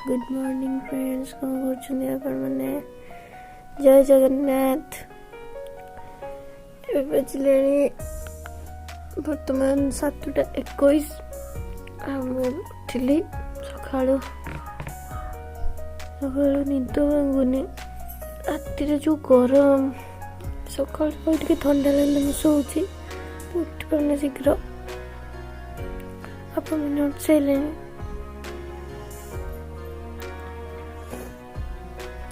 Good morning friends, कौन कर मैंने जय जगन्नाथ। बजले बर्तमान 7:21। उठिली सका निद भांगुनि राति जो गरम सका ठंडा लगे मुझे शोची उठी पाने शीघ्र आप उठ सारे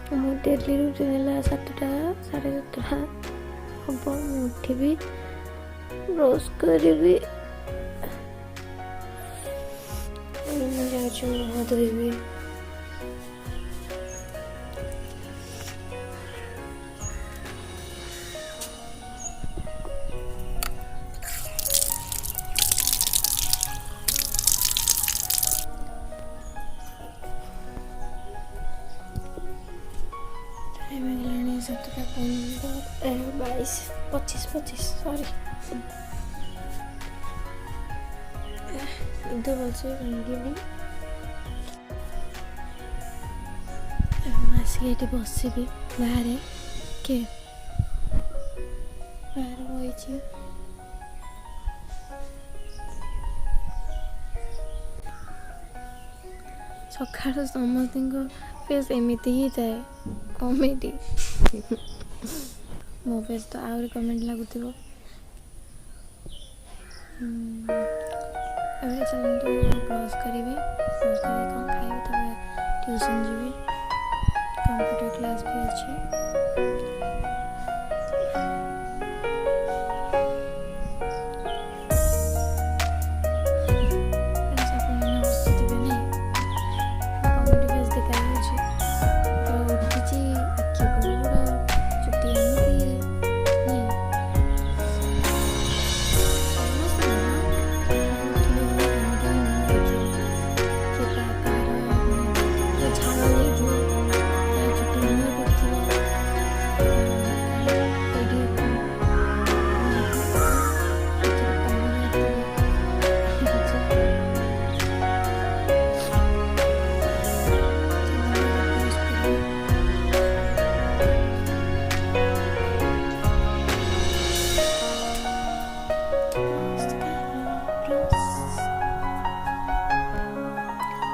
मो डेली रुटीन है 7टा 7:30 हम उठबी ब्रश करी मुँह धोबी टाइम 7:25 सॉरी इधर भलसे भांगी आसिक बसबी बाहर के बाहर बही सका समस्त फेस एमती ही जाए कॉमेडी मो फेस तो आहरी कमेंट लगुव चलते ब्रश करी ब्रश कर खाइबी ट्यूशन जी कंप्यूटर क्लास भी अच्छी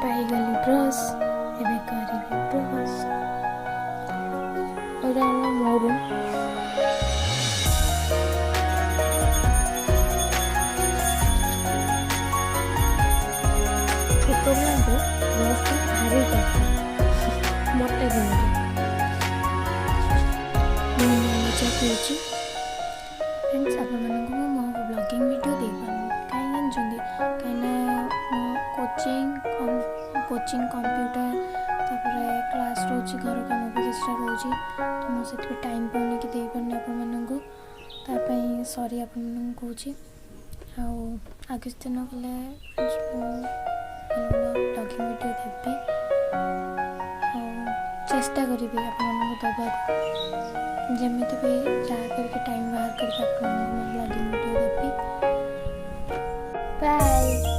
पाईगली ब्रश एवं करी ब्रश और मोर छोट को ब्रश भारी मोटे मजा पीछे फ्रेंड्स आप मो ब्लॉगिंग वीडियो दे कहीं कहीं कोचिंग कंप्यूटर क्लास रोचे घर कम भी किसी रोचे तो मुझे टाइम पाऊनी कि दे पानी आपको सॉरी आप कौच आगे दिन गले ब्लॉगिंग वीडियो देवी चेष्टा करी आपको दबा जमी भी जहाँ करके टाइम बाहर करके ब्लॉगिंग वीडियो देवी बाय।